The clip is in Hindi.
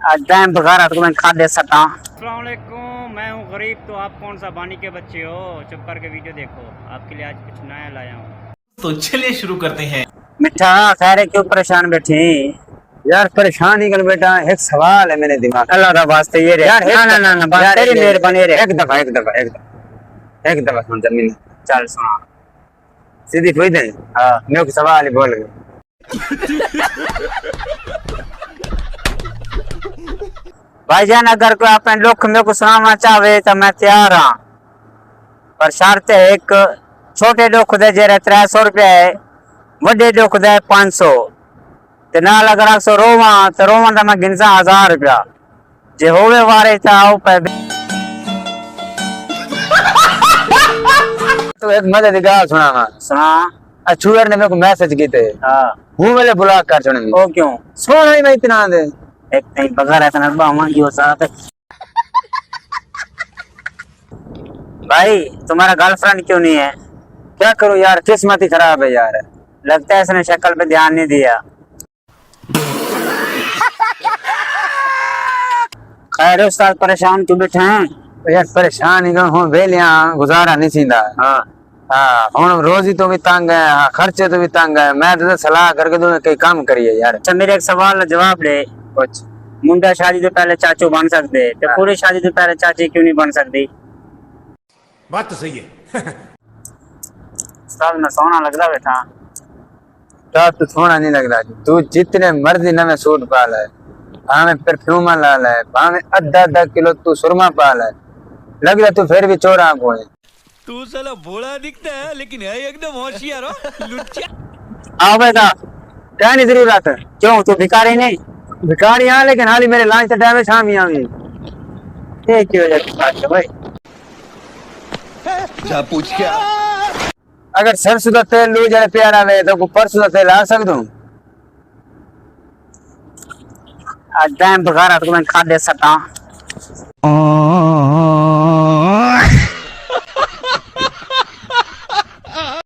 आज टाइम बघा तो मैं खा दे सकता। अस्सलाम वालेकुम, मैं हूँ गरीब, तो आप कौन सा बानी के बच्चे हो? चुप करके वीडियो देखो, आपके लिए आज कुछ नया लाया हूँ। तो चलिए शुरू करते हैं। मिठा खैर क्यों परेशान बैठी? यार परेशान ही कर बेटा, एक सवाल है मेरे दिमाग में। अल्लाह का वास्ते ये रे यार ना ना ना ना बस यार, तेरी मेहरबानी रे। एक दफा सुन जमीन चल सुना। सीधी कोई दे। हाँ मेरे को सवाल ही बोल गए। भाईजान अगर कोई अपने दुख मेरे को सुनाना चाहे तो मैं तैयार हाँ, पर शर्त है एक छोटे दुख दे जे 300 रुपया है, बड़े दुख दे 500 ते नाल अगर आप सो रोवा तो रोवा तो मैं गिनसा 1000 रुपया जे होवे वारे था आओ पे। तो एक मजे की गाल सुना। सुना। अछूर ने मेरे को मैसेज किए थे। हाँ हूँ मेरे ब्लॉक कर छोड़ेंगे। ओ क्यों सोना ही मैं इतना दे एक नहीं बगैर इतना मांगी हो साथ। भाई तुम्हारा गर्लफ्रेंड क्यों नहीं है? क्या करूं यार, किस्मत ही खराब है यार। लगता है इसने शक्ल पे ध्यान नहीं दिया। खैर उस्ताद परेशान क्यों बैठे हैं? तो यार परेशान ही हूँ, वेलिया गुजारा नहीं सीधा। हाँ हाँ हूँ रोजी तो भी तंग है, हाँ, खर्चे तो भी तंग है। मैं तो सलाह करके दूं कई काम करिए यार। अच्छा मेरे एक सवाल का जवाब दे। कुछ मुंडा शादी तो पहले चाचू बन सकते तो पूरी शादी तो पहले चाची क्यों नहीं बन सकती? बात तो सही है। उस्ताद मैं सोना लग रहा बैठा। तो सोना नहीं लग रहा। तू जितने मर्जी नवे सूट पाल है, भावे परफ्यूम लाल है, भावे आधा किलो तू सुरमा पाल है, लग रहा तू फिर भी चोरा को है। तू साला भोला दिखता है लेकिन है एकदम होशियार हो लुच्चा। आओ बेटा। क्या नहीं जरूरत है? क्यों तू भिखारी नहीं? भिखारी यहाँ, लेकिन हाली मेरे लांच से टाइम शाम ही आवी। ये क्यों है भाई? जा पूछ क्या? अगर सरसों का तेल लू जाए प्यारा वे तो परसों का तेल आ सकता हूँ। आज टाइम बघा तो मैं खा दे सकता।